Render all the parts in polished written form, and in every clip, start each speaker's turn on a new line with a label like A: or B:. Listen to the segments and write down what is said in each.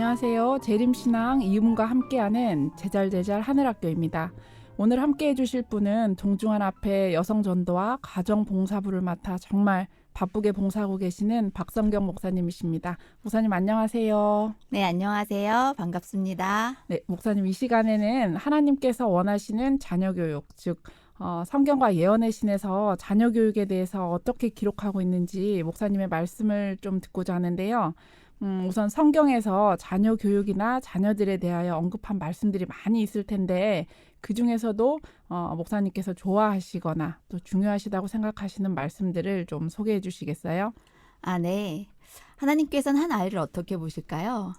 A: 안녕하세요. 재림신앙 이음과 함께하는 제잘제잘 하늘학교입니다. 오늘 함께해 주실 분은 동중한 앞에 여성전도와 가정봉사부를 맡아 정말 바쁘게 봉사하고 계시는 박성경 목사님이십니다. 목사님 안녕하세요.
B: 네, 안녕하세요. 반갑습니다.
A: 네, 목사님 이 시간에는 하나님께서 원하시는 자녀교육, 즉 성경과 예언의 신에서 자녀교육에 대해서 어떻게 기록하고 있는지 목사님의 말씀을 좀 듣고자 하는데요. 우선 성경에서 자녀 교육이나 자녀들에 대하여 언급한 말씀들이 많이 있을 텐데 그 중에서도 목사님께서 좋아하시거나 또 중요하시다고 생각하시는 말씀들을 좀 소개해 주시겠어요?
B: 네. 하나님께서는 한 아이를 어떻게 보실까요?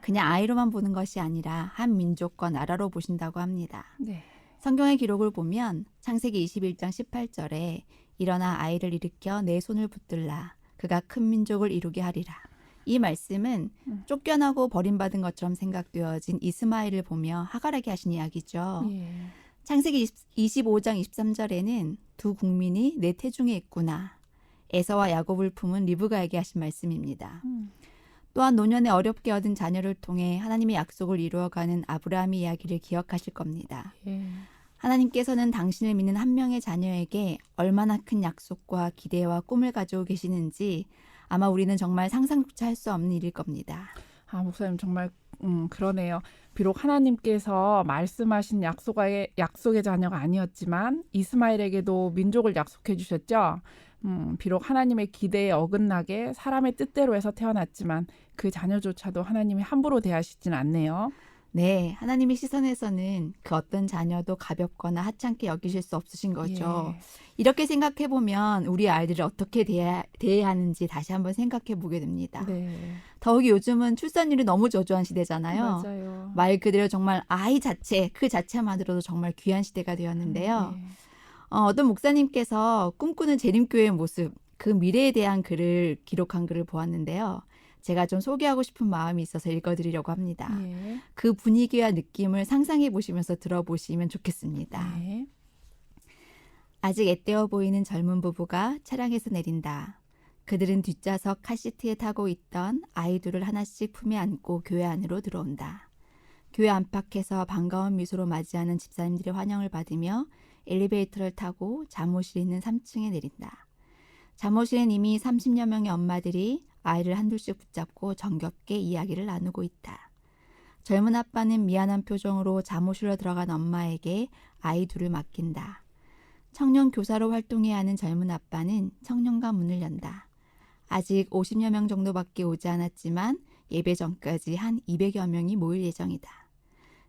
B: 그냥 아이로만 보는 것이 아니라 한 민족과 나라로 보신다고 합니다.
A: 네.
B: 성경의 기록을 보면 창세기 21장 18절에 일어나 아이를 일으켜 내 손을 붙들라. 그가 큰 민족을 이루게 하리라. 이 말씀은 쫓겨나고 버림받은 것처럼 생각되어진 이스마엘을 보며 하갈에게 하신 이야기죠.
A: 예.
B: 창세기 25장 23절에는 두 국민이 내 태중에 있구나. 에서와 야곱을 품은 리브가에게 하신 말씀입니다. 또한 노년에 어렵게 얻은 자녀를 통해 하나님의 약속을 이루어가는 아브라함의 이야기를 기억하실 겁니다.
A: 예.
B: 하나님께서는 당신을 믿는 한 명의 자녀에게 얼마나 큰 약속과 기대와 꿈을 가지고 계시는지 아마 우리는 정말 상상조차 할 수 없는 일일 겁니다.
A: 목사님 정말 그러네요. 비록 하나님께서 말씀하신 약속의 자녀가 아니었지만 이스마엘에게도 민족을 약속해 주셨죠. 비록 하나님의 기대에 어긋나게 사람의 뜻대로 해서 태어났지만 그 자녀조차도 하나님이 함부로 대하시진 않네요.
B: 네, 하나님의 시선에서는 그 어떤 자녀도 가볍거나 하찮게 여기실 수 없으신 거죠.
A: 예.
B: 이렇게 생각해 보면 우리 아이들을 어떻게 대해야 하는지 다시 한번 생각해 보게 됩니다.
A: 네.
B: 더욱이 요즘은 출산율이 너무 저조한 시대잖아요.
A: 맞아요.
B: 말 그대로 정말 아이 자체, 그 자체만으로도 정말 귀한 시대가 되었는데요.
A: 예.
B: 어떤 목사님께서 꿈꾸는 재림교회의 모습, 그 미래에 대한 글을 기록한 글을 보았는데요. 제가 좀 소개하고 싶은 마음이 있어서 읽어드리려고 합니다.
A: 예.
B: 그 분위기와 느낌을 상상해 보시면서 들어보시면 좋겠습니다.
A: 네.
B: 아직 앳되어 보이는 젊은 부부가 차량에서 내린다. 그들은 뒷좌석 카시트에 타고 있던 아이 둘을 하나씩 품에 안고 교회 안으로 들어온다. 교회 안팎에서 반가운 미소로 맞이하는 집사님들의 환영을 받으며 엘리베이터를 타고 잠옷이 있는 3층에 내린다. 잠옷실엔 이미 30여 명의 엄마들이 아이를 한둘씩 붙잡고 정겹게 이야기를 나누고 있다. 젊은 아빠는 미안한 표정으로 잠옷실로 들어간 엄마에게 아이 둘을 맡긴다. 청년 교사로 활동해야 하는 젊은 아빠는 청년관 문을 연다. 아직 50여 명 정도밖에 오지 않았지만 예배 전까지 한 200여 명이 모일 예정이다.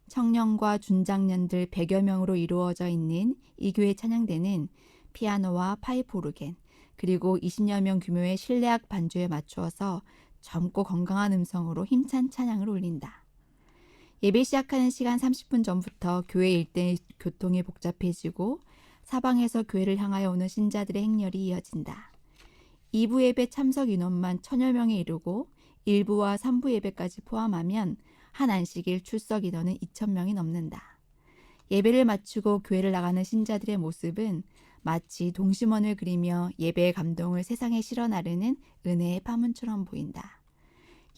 B: 청년과 준장년들 100여 명으로 이루어져 있는 이 교회 찬양대는 피아노와 파이프 오르겐 그리고 20여 명 규모의 실내악 반주에 맞추어서 젊고 건강한 음성으로 힘찬 찬양을 올린다. 예배 시작하는 시간 30분 전부터 교회 일대의 교통이 복잡해지고 사방에서 교회를 향하여 오는 신자들의 행렬이 이어진다. 2부 예배 참석 인원만 1000여 명에 이르고 1부와 3부 예배까지 포함하면 한 안식일 출석 인원은 2000명이 넘는다. 예배를 마치고 교회를 나가는 신자들의 모습은 마치 동심원을 그리며 예배의 감동을 세상에 실어 나르는 은혜의 파문처럼 보인다.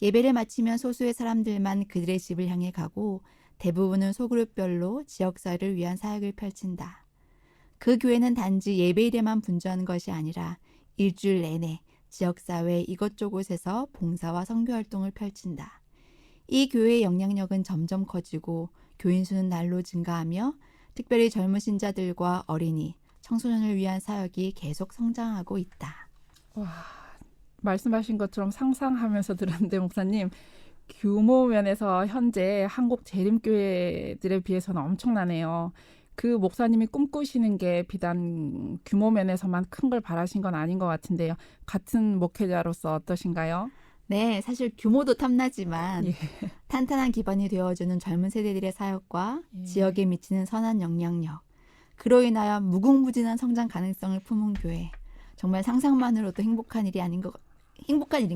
B: 예배를 마치면 소수의 사람들만 그들의 집을 향해 가고 대부분은 소그룹별로 지역사회를 위한 사역을 펼친다. 그 교회는 단지 예배일에만 분주하는 것이 아니라 일주일 내내 지역사회 이것저것에서 봉사와 선교활동을 펼친다. 이 교회의 영향력은 점점 커지고 교인 수는 날로 증가하며 특별히 젊은 신자들과 어린이, 청소년을 위한 사역이 계속 성장하고 있다.
A: 와, 말씀하신 것처럼 상상하면서 들었는데 목사님 규모 면에서 현재 한국 재림교회들에 비해서는 엄청나네요. 그 목사님이 꿈꾸시는 게 비단 규모 면에서만 큰 걸 바라신 건 아닌 것 같은데요. 같은 목회자로서 어떠신가요?
B: 네, 사실 규모도 탐나지만
A: 예.
B: 탄탄한 기반이 되어주는 젊은 세대들의 사역과
A: 예.
B: 지역에 미치는 선한 영향력, 그로 인하여 무궁무진한 성장 가능성을 품은 교회. 정말 상상만으로도 행복한 일인 것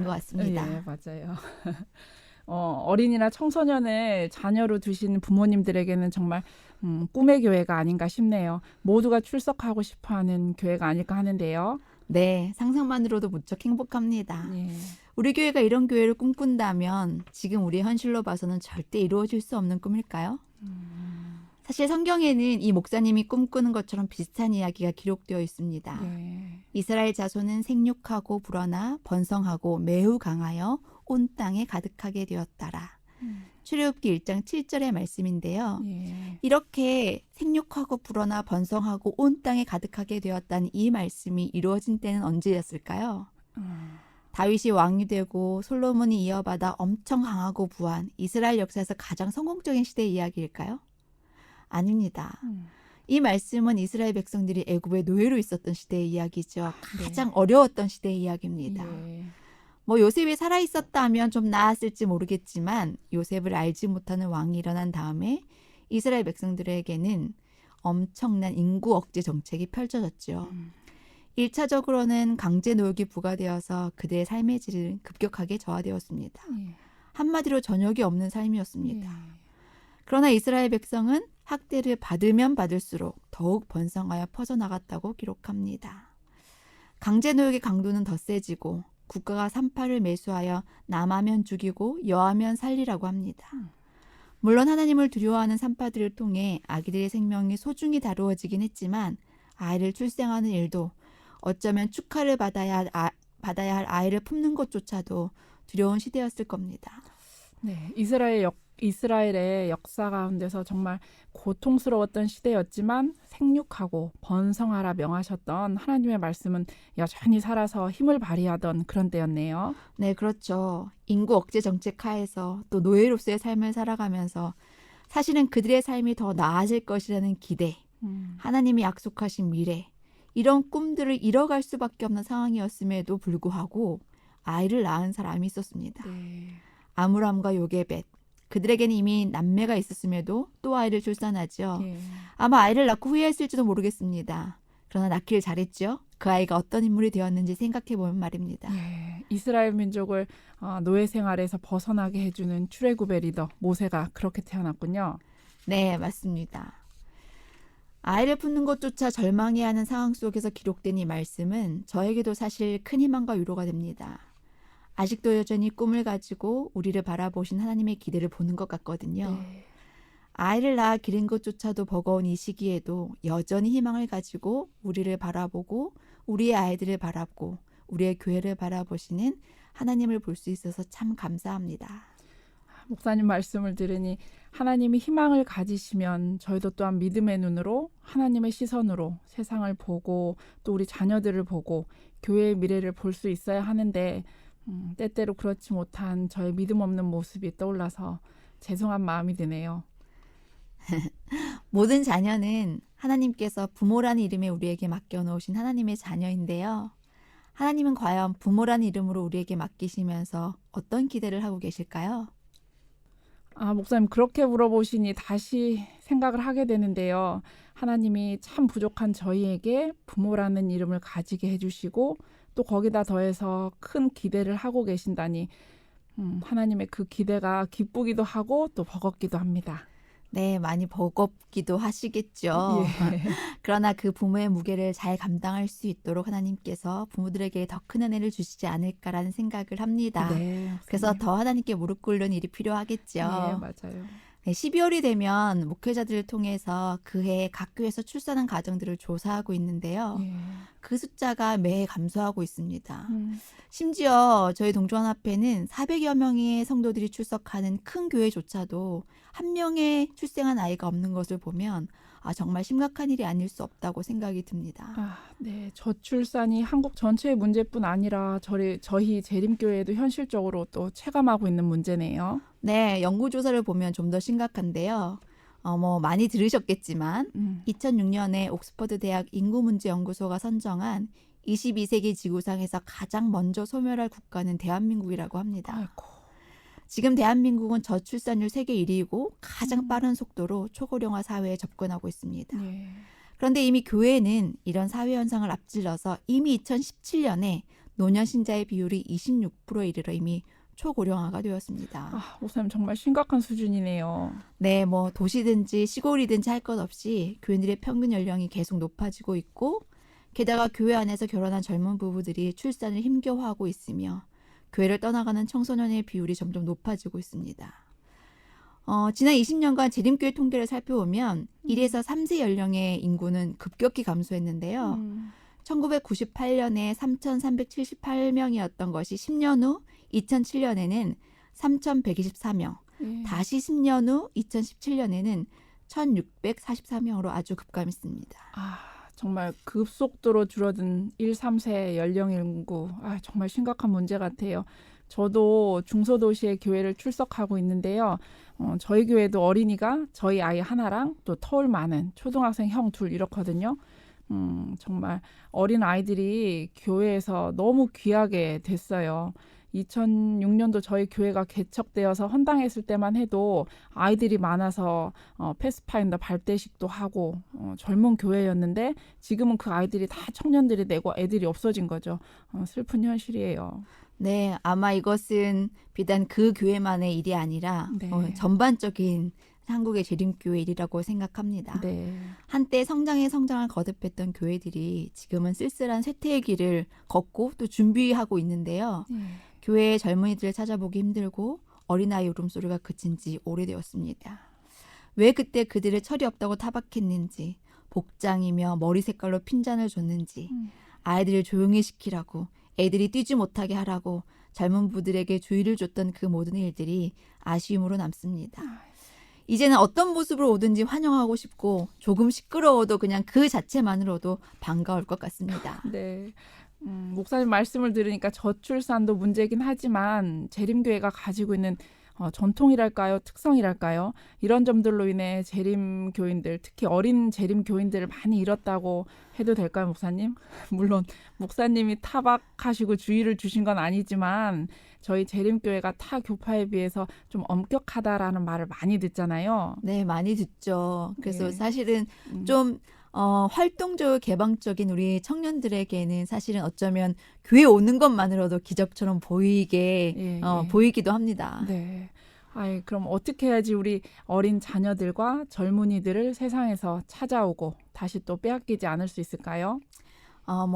B: 같습니다.
A: 예, 맞아요. 어린이나 청소년을 자녀로 두신 부모님들에게는 정말 꿈의 교회가 아닌가 싶네요. 모두가 출석하고 싶어하는 교회가 아닐까 하는데요.
B: 네, 상상만으로도 무척 행복합니다.
A: 예.
B: 우리 교회가 이런 교회를 꿈꾼다면 지금 우리의 현실로 봐서는 절대 이루어질 수 없는 꿈일까요? 사실 성경에는 이 목사님이 꿈꾸는 것처럼 비슷한 이야기가 기록되어 있습니다.
A: 예.
B: 이스라엘 자손은 생육하고 불어나 번성하고 매우 강하여 온 땅에 가득하게 되었더라. 출애굽기 1장 7절의 말씀인데요.
A: 예.
B: 이렇게 생육하고 불어나 번성하고 온 땅에 가득하게 되었다는 이 말씀이 이루어진 때는 언제였을까요? 다윗이 왕이 되고 솔로몬이 이어받아 엄청 강하고 부한 이스라엘 역사에서 가장 성공적인 시대의 이야기일까요? 아닙니다. 이 말씀은 이스라엘 백성들이 애굽의 노예로 있었던 시대의 이야기죠. 가장 어려웠던 시대의 이야기입니다.
A: 예.
B: 뭐 요셉이 살아있었다면 좀 나았을지 모르겠지만 요셉을 알지 못하는 왕이 일어난 다음에 이스라엘 백성들에게는 엄청난 인구 억제 정책이 펼쳐졌죠. 1차적으로는 강제 노역이 부과되어서 그들의 삶의 질은 급격하게 저하되었습니다.
A: 예.
B: 한마디로 전역이 없는 삶이었습니다.
A: 예.
B: 그러나 이스라엘 백성은 학대를 받으면 받을수록 더욱 번성하여 퍼져나갔다고 기록합니다. 강제 노역의 강도는 더 세지고 국가가 산파를 매수하여 남하면 죽이고 여하면 살리라고 합니다. 물론 하나님을 두려워하는 산파들을 통해 아기들의 생명이 소중히 다루어지긴 했지만 아이를 출생하는 일도 어쩌면 축하를 받아야 할 아이를 품는 것조차도 두려운 시대였을 겁니다.
A: 네, 이스라엘의 역사 가운데서 정말 고통스러웠던 시대였지만 생육하고 번성하라 명하셨던 하나님의 말씀은 여전히 살아서 힘을 발휘하던 그런 때였네요.
B: 네, 그렇죠. 인구 억제 정책 하에서 또 노예로서의 삶을 살아가면서 사실은 그들의 삶이 더 나아질 것이라는 기대, 하나님이 약속하신 미래, 이런 꿈들을 이뤄갈 수밖에 없는 상황이었음에도 불구하고 아이를 낳은 사람이 있었습니다.
A: 네.
B: 아므람과 요게벳, 그들에게는 이미 남매가 있었음에도 또 아이를 출산하죠.
A: 예.
B: 아마 아이를 낳고 후회했을지도 모르겠습니다. 그러나 낳기를 잘했죠. 그 아이가 어떤 인물이 되었는지 생각해보면 말입니다.
A: 예. 이스라엘 민족을 노예 생활에서 벗어나게 해주는 출애굽의 리더 모세가 그렇게 태어났군요.
B: 네, 맞습니다. 아이를 품는 것조차 절망해야 하는 상황 속에서 기록된 이 말씀은 저에게도 사실 큰 희망과 위로가 됩니다. 아직도 여전히 꿈을 가지고 우리를 바라보신 하나님의 기대를 보는 것 같거든요.
A: 네.
B: 아이를 낳아 기른 것조차도 버거운 이 시기에도 여전히 희망을 가지고 우리를 바라보고 우리의 아이들을 바라보고 우리의 교회를 바라보시는 하나님을 볼 수 있어서 참 감사합니다.
A: 목사님 말씀을 들으니 하나님이 희망을 가지시면 저희도 또한 믿음의 눈으로 하나님의 시선으로 세상을 보고 또 우리 자녀들을 보고 교회의 미래를 볼 수 있어야 하는데 때때로 그렇지 못한 저의 믿음 없는 모습이 떠올라서 죄송한 마음이 드네요.
B: 모든 자녀는 하나님께서 부모라는 이름에 우리에게 맡겨놓으신 하나님의 자녀인데요. 하나님은 과연 부모라는 이름으로 우리에게 맡기시면서 어떤 기대를 하고 계실까요?
A: 목사님 그렇게 물어보시니 다시 생각을 하게 되는데요. 하나님이 참 부족한 저희에게 부모라는 이름을 가지게 해주시고 또 거기다 더해서 큰 기대를 하고 계신다니 하나님의 그 기대가 기쁘기도 하고 또 버겁기도 합니다.
B: 네, 많이 버겁기도 하시겠죠.
A: 예.
B: 그러나 그 부모의 무게를 잘 감당할 수 있도록 하나님께서 부모들에게 더 큰 은혜를 주시지 않을까라는 생각을 합니다.
A: 네,
B: 그래서 더 하나님께 무릎 꿇는 일이 필요하겠죠.
A: 네, 맞아요.
B: 네, 12월이 되면 목회자들을 통해서 그해 각 교회에서 출산한 가정들을 조사하고 있는데요.
A: 예.
B: 그 숫자가 매해 감소하고 있습니다. 심지어 저희 동조연합회는 400여 명의 성도들이 출석하는 큰 교회조차도 한 명의 출생한 아이가 없는 것을 보면 정말 심각한 일이 아닐 수 없다고 생각이 듭니다.
A: 네. 저출산이 한국 전체의 문제뿐 아니라 저희 재림교회에도 현실적으로 또 체감하고 있는 문제네요.
B: 네, 연구조사를 보면 좀 더 심각한데요. 많이 들으셨겠지만 2006년에 옥스퍼드 대학 인구문제연구소가 선정한 22세기 지구상에서 가장 먼저 소멸할 국가는 대한민국이라고 합니다.
A: 아이고.
B: 지금 대한민국은 저출산율 세계 1위이고 가장 빠른 속도로 초고령화 사회에 접근하고 있습니다.
A: 예.
B: 그런데 이미 교회는 이런 사회 현상을 앞질러서 이미 2017년에 노년 신자의 비율이 26%에 이르러 이미 초고령화가 되었습니다.
A: 목사님 정말 심각한 수준이네요.
B: 네, 도시든지 시골이든지 할 것 없이 교인들의 평균 연령이 계속 높아지고 있고 게다가 교회 안에서 결혼한 젊은 부부들이 출산을 힘겨워하고 있으며 교회를 떠나가는 청소년의 비율이 점점 높아지고 있습니다. 지난 20년간 재림교회 통계를 살펴보면 1에서 3세 연령의 인구는 급격히 감소했는데요. 1998년에 3,378명이었던 것이 10년 후 2007년에는 3,124명,
A: 예.
B: 다시 10년 후 2017년에는 1,644명으로 아주 급감했습니다.
A: 아, 정말 급속도로 줄어든 1, 3세 연령 인구. 아, 정말 심각한 문제 같아요. 저도 중소도시의 교회를 출석하고 있는데요. 저희 교회도 어린이가 저희 아이 하나랑 또 터울 많은 초등학생 형 둘 이렇거든요. 정말 어린 아이들이 교회에서 너무 귀하게 됐어요. 2006년도 저희 교회가 개척되어서 헌당했을 때만 해도 아이들이 많아서 패스파인더 발대식도 하고 젊은 교회였는데 지금은 그 아이들이 다 청년들이 되고 애들이 없어진 거죠. 슬픈 현실이에요.
B: 네, 아마 이것은 비단 그 교회만의 일이 아니라
A: 네.
B: 전반적인 한국의 재림교회 일이라고 생각합니다.
A: 네.
B: 한때 성장에 성장을 거듭했던 교회들이 지금은 쓸쓸한 쇠퇴의 길을 걷고 또 준비하고 있는데요. 교회의 젊은이들을 찾아보기 힘들고 어린아이 울음소리가 그친 지 오래되었습니다. 왜 그때 그들을 철이 없다고 타박했는지, 복장이며 머리 색깔로 핀잔을 줬는지, 아이들을 조용히 시키라고, 애들이 뛰지 못하게 하라고 젊은 부들에게 주의를 줬던 그 모든 일들이 아쉬움으로 남습니다. 이제는 어떤 모습으로 오든지 환영하고 싶고 조금 시끄러워도 그냥 그 자체만으로도 반가울 것 같습니다.
A: 네. 목사님 말씀을 들으니까 저출산도 문제긴 하지만 재림교회가 가지고 있는 전통이랄까요, 특성이랄까요, 이런 점들로 인해 재림교인들, 특히 어린 재림교인들을 많이 잃었다고 해도 될까요, 목사님? 물론 목사님이 타박하시고 주의를 주신 건 아니지만 저희 재림교회가 타 교파에 비해서 좀 엄격하다라는 말을 많이 듣잖아요.
B: 네, 많이 듣죠. 그래서
A: 네.
B: 사실은 좀 활동적, 개방적인 우리 청년들에게는 사실은 어쩌면 교회 오는 것만으로도 기적처럼 보이게 보이기도 합니다.
A: 네. 아이, 그럼 어떻게 해야지 우리 어린 자녀들과 젊은이들을 세상에서 찾아오고 다시 또 빼앗기지 않을 수 있을까요?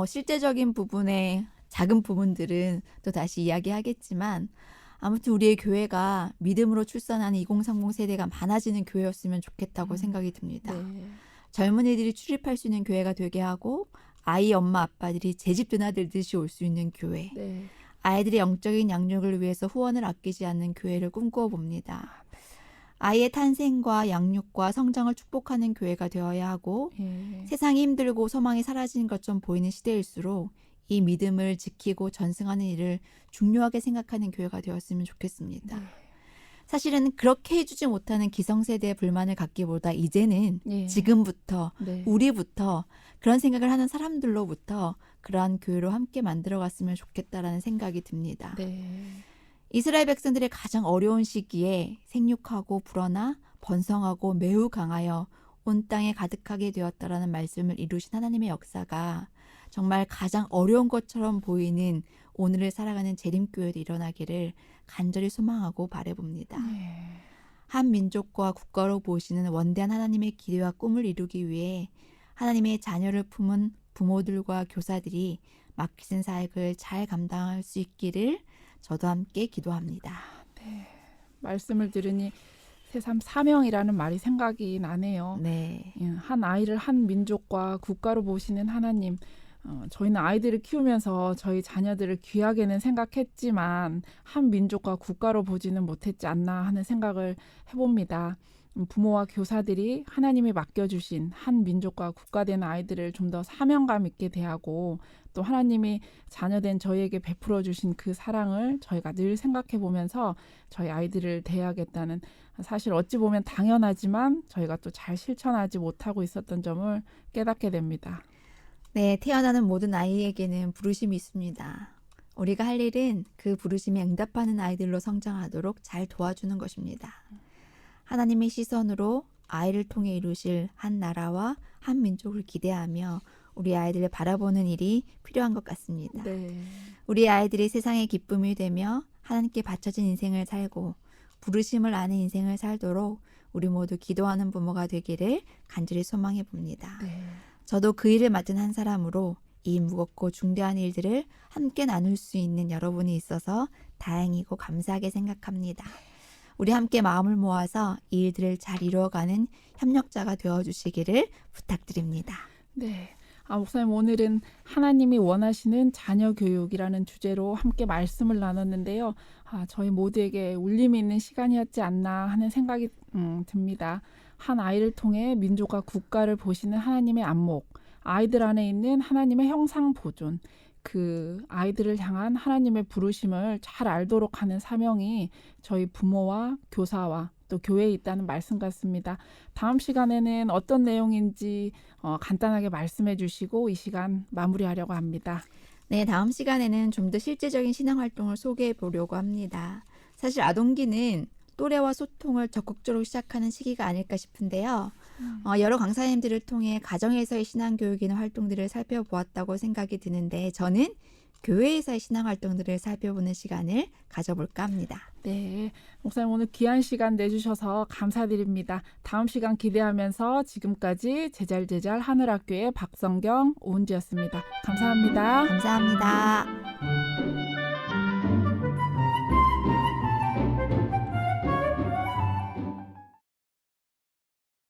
B: 실제적인 부분의 작은 부분들은 또 다시 이야기하겠지만 아무튼 우리의 교회가 믿음으로 출산하는 2030 세대가 많아지는 교회였으면 좋겠다고 생각이 듭니다.
A: 네.
B: 젊은이들이 출입할 수 있는 교회가 되게 하고 아이 엄마 아빠들이 제집 드나들듯이 올 수 있는 교회.
A: 네.
B: 아이들의 영적인 양육을 위해서 후원을 아끼지 않는 교회를 꿈꾸어 봅니다. 아이의 탄생과 양육과 성장을 축복하는 교회가 되어야 하고
A: 예.
B: 세상이 힘들고 소망이 사라지는 것처럼 보이는 시대일수록 이 믿음을 지키고 전승하는 일을 중요하게 생각하는 교회가 되었으면 좋겠습니다.
A: 네.
B: 사실은 그렇게 해주지 못하는 기성세대의 불만을 갖기보다 이제는
A: 예.
B: 지금부터
A: 네.
B: 우리부터 그런 생각을 하는 사람들로부터 그러한 교회로 함께 만들어갔으면 좋겠다라는 생각이 듭니다.
A: 네.
B: 이스라엘 백성들의 가장 어려운 시기에 생육하고 불어나 번성하고 매우 강하여 온 땅에 가득하게 되었다라는 말씀을 이루신 하나님의 역사가 정말 가장 어려운 것처럼 보이는 오늘을 살아가는 재림교회도 일어나기를 간절히 소망하고 바라봅니다.
A: 네.
B: 한 민족과 국가로 보시는 원대한 하나님의 기대와 꿈을 이루기 위해 하나님의 자녀를 품은 부모들과 교사들이 맡기신 사역을 잘 감당할 수 있기를 저도 함께 기도합니다.
A: 말씀을 들으니 새삼 사명이라는 말이 생각이 나네요.
B: 네.
A: 한 아이를 한 민족과 국가로 보시는 하나님, 저희는 아이들을 키우면서 저희 자녀들을 귀하게는 생각했지만 한 민족과 국가로 보지는 못했지 않나 하는 생각을 해봅니다. 부모와 교사들이 하나님이 맡겨주신 한 민족과 국가된 아이들을 좀 더 사명감 있게 대하고 또 하나님이 자녀된 저희에게 베풀어 주신 그 사랑을 저희가 늘 생각해 보면서 저희 아이들을 대하겠다는, 사실 어찌 보면 당연하지만 저희가 또 잘 실천하지 못하고 있었던 점을 깨닫게 됩니다.
B: 네, 태어나는 모든 아이에게는 부르심이 있습니다. 우리가 할 일은 그 부르심에 응답하는 아이들로 성장하도록 잘 도와주는 것입니다. 하나님의 시선으로 아이를 통해 이루실 한 나라와 한 민족을 기대하며 우리 아이들을 바라보는 일이 필요한 것 같습니다.
A: 네.
B: 우리 아이들이 세상의 기쁨이 되며 하나님께 바쳐진 인생을 살고 부르심을 아는 인생을 살도록 우리 모두 기도하는 부모가 되기를 간절히 소망해 봅니다.
A: 네.
B: 저도 그 일을 맡은 한 사람으로 이 무겁고 중대한 일들을 함께 나눌 수 있는 여러분이 있어서 다행이고 감사하게 생각합니다. 우리 함께 마음을 모아서 이 일들을 잘 이루어가는 협력자가 되어주시기를 부탁드립니다.
A: 네. 목사님 오늘은 하나님이 원하시는 자녀 교육이라는 주제로 함께 말씀을 나눴는데요. 저희 모두에게 울림이 있는 시간이었지 않나 하는 생각이 듭니다. 한 아이를 통해 민족과 국가를 보시는 하나님의 안목, 아이들 안에 있는 하나님의 형상 보존, 그 아이들을 향한 하나님의 부르심을 잘 알도록 하는 사명이 저희 부모와 교사와 또 교회에 있다는 말씀 같습니다. 다음 시간에는 어떤 내용인지 간단하게 말씀해 주시고 이 시간 마무리하려고 합니다.
B: 네, 다음 시간에는 좀 더 실제적인 신앙활동을 소개해 보려고 합니다. 사실 아동기는 또래와 소통을 적극적으로 시작하는 시기가 아닐까 싶은데요. 여러 강사님들을 통해 가정에서의 신앙교육이나 활동들을 살펴보았다고 생각이 드는데 저는 교회에서의 신앙활동들을 살펴보는 시간을 가져볼까 합니다.
A: 네, 목사님 오늘 귀한 시간 내주셔서 감사드립니다. 다음 시간 기대하면서 지금까지 제잘제잘 하늘학교의 박성경 오은지였습니다. 감사합니다.
B: 감사합니다.